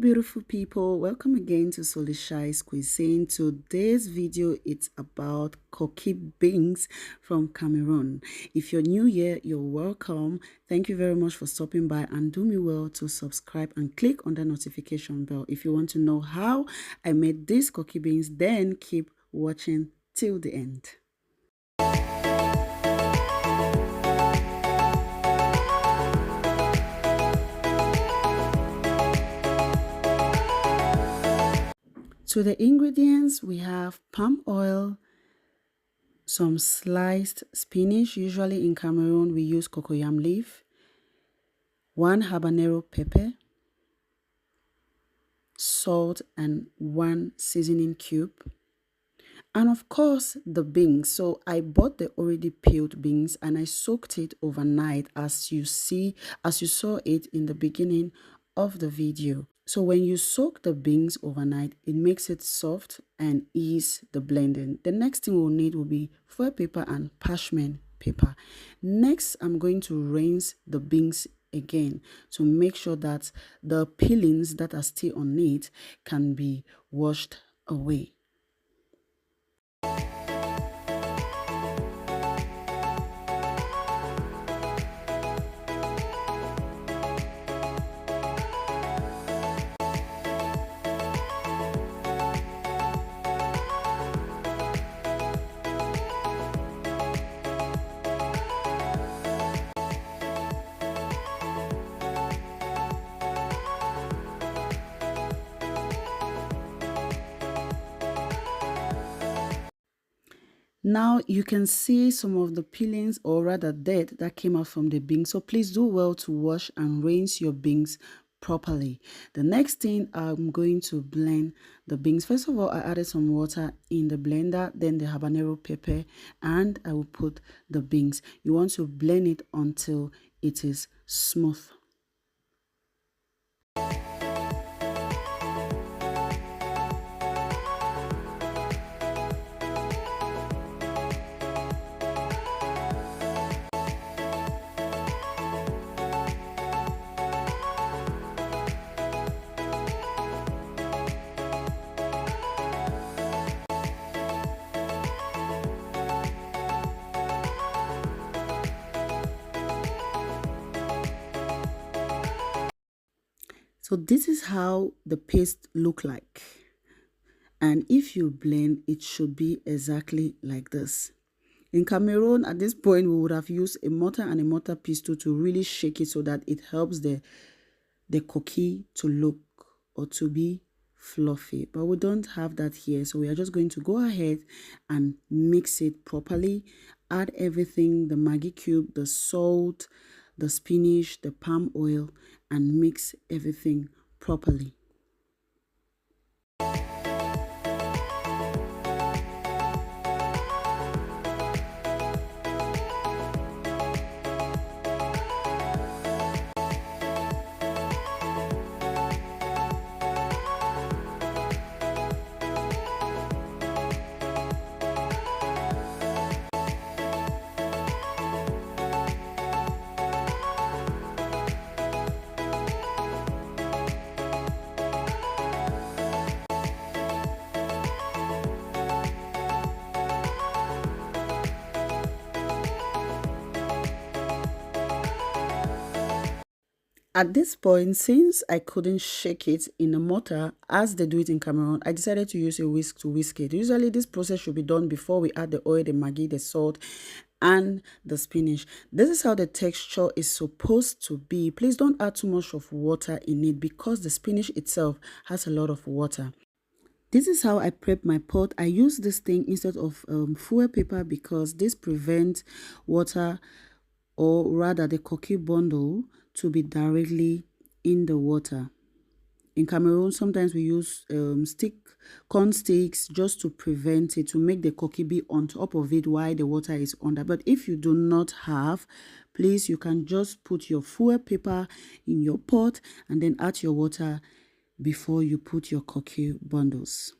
beautiful people, welcome again to Solishy's Cuisine. Today's video it's about Kokibeans from Cameroon. If you're new here, you're welcome. Thank you very much for stopping by, and do me well to subscribe and click on the notification bell if you want to know how I made these Kokibeans. Then keep watching till the end. To the ingredients, we have palm oil, some sliced spinach. Usually in Cameroon, we use cocoyam leaf, 1 habanero pepper, salt, and 1 seasoning cube. And of course, the beans. So I bought the already peeled beans and I soaked it overnight, as you saw it in the beginning of the video. So when you soak the beans overnight, it makes it soft and ease the blending. The next thing we'll need will be foil paper and parchment paper. Next, I'm going to rinse the beans again to make sure that the peelings that are still on it can be washed away. Now you can see some of the peelings, or rather dirt, that came out from the beans. So please do well to wash and rinse your beans properly. The next thing, I'm going to blend the beans. First of all, I added some water in the blender, then the habanero pepper, and I will put the beans. You want to blend it until it is smooth. So this is how the paste look like, and if you blend, it should be exactly like this. In Cameroon, at this point, we would have used a mortar and a mortar pestle to really shake it so that it helps the koki to look or to be fluffy, but we don't have that here. So we are just going to go ahead and mix it properly. Add everything, the Maggi cube, the salt, the spinach, the palm oil, and mix everything properly. At this point, since I couldn't shake it in a mortar as they do it in Cameroon, I decided to use a whisk to whisk it. Usually this process should be done before we add the oil, the Maggi, the salt, and the spinach. This is how the texture is supposed to be. Please don't add too much of water in it because the spinach itself has a lot of water. This is how I prep my pot. I use this thing instead of foil paper because this prevents water, or rather the Koki bundle, to be directly in the water. In Cameroon, sometimes we use corn sticks just to prevent it, to make the Koki be on top of it while the water is under. But if you do not have, please, you can just put your foil paper in your pot and then add your water before you put your Koki bundles.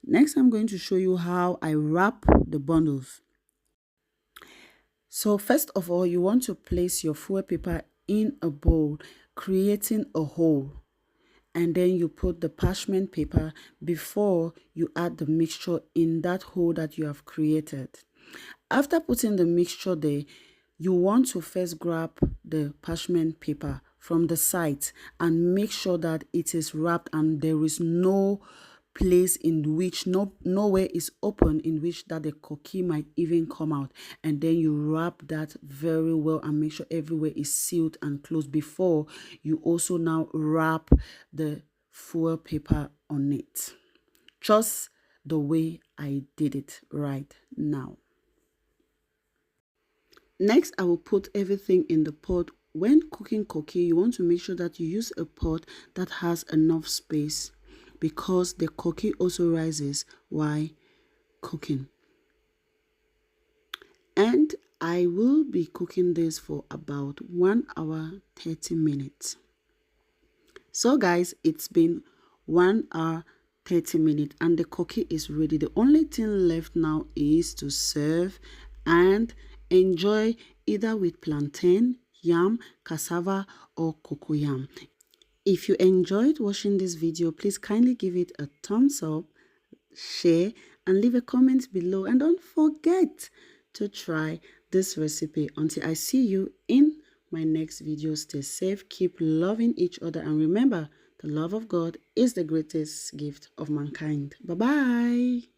Next, I'm going to show you how I wrap the bundles. So first of all, you want to place your foil paper in a bowl, creating a hole. and then you put the parchment paper before you add the mixture in that hole that you have created. After putting the mixture there, you want to first grab the parchment paper from the side and make sure that it is wrapped and there is no place in which nowhere is open in which that the Koki might even come out. And then you wrap that very well and make sure everywhere is sealed and closed before you also now wrap the foil paper on it, just the way I did it right now. Next, I will put everything in the pot. When cooking Koki, you want to make sure that you use a pot that has enough space because the Koki also rises while cooking. And I will be cooking this for about 1 hour 30 minutes. So guys, it's been 1 hour 30 minutes and the Koki is ready. The only thing left now is to serve and enjoy either with plantain, yam, cassava, or cocoyam. If you enjoyed watching this video, please kindly give it a thumbs up, share, and leave a comment below. And don't forget to try this recipe. Until I see you in my next video, stay safe, keep loving each other, and remember, the love of God is the greatest gift of mankind. Bye-bye.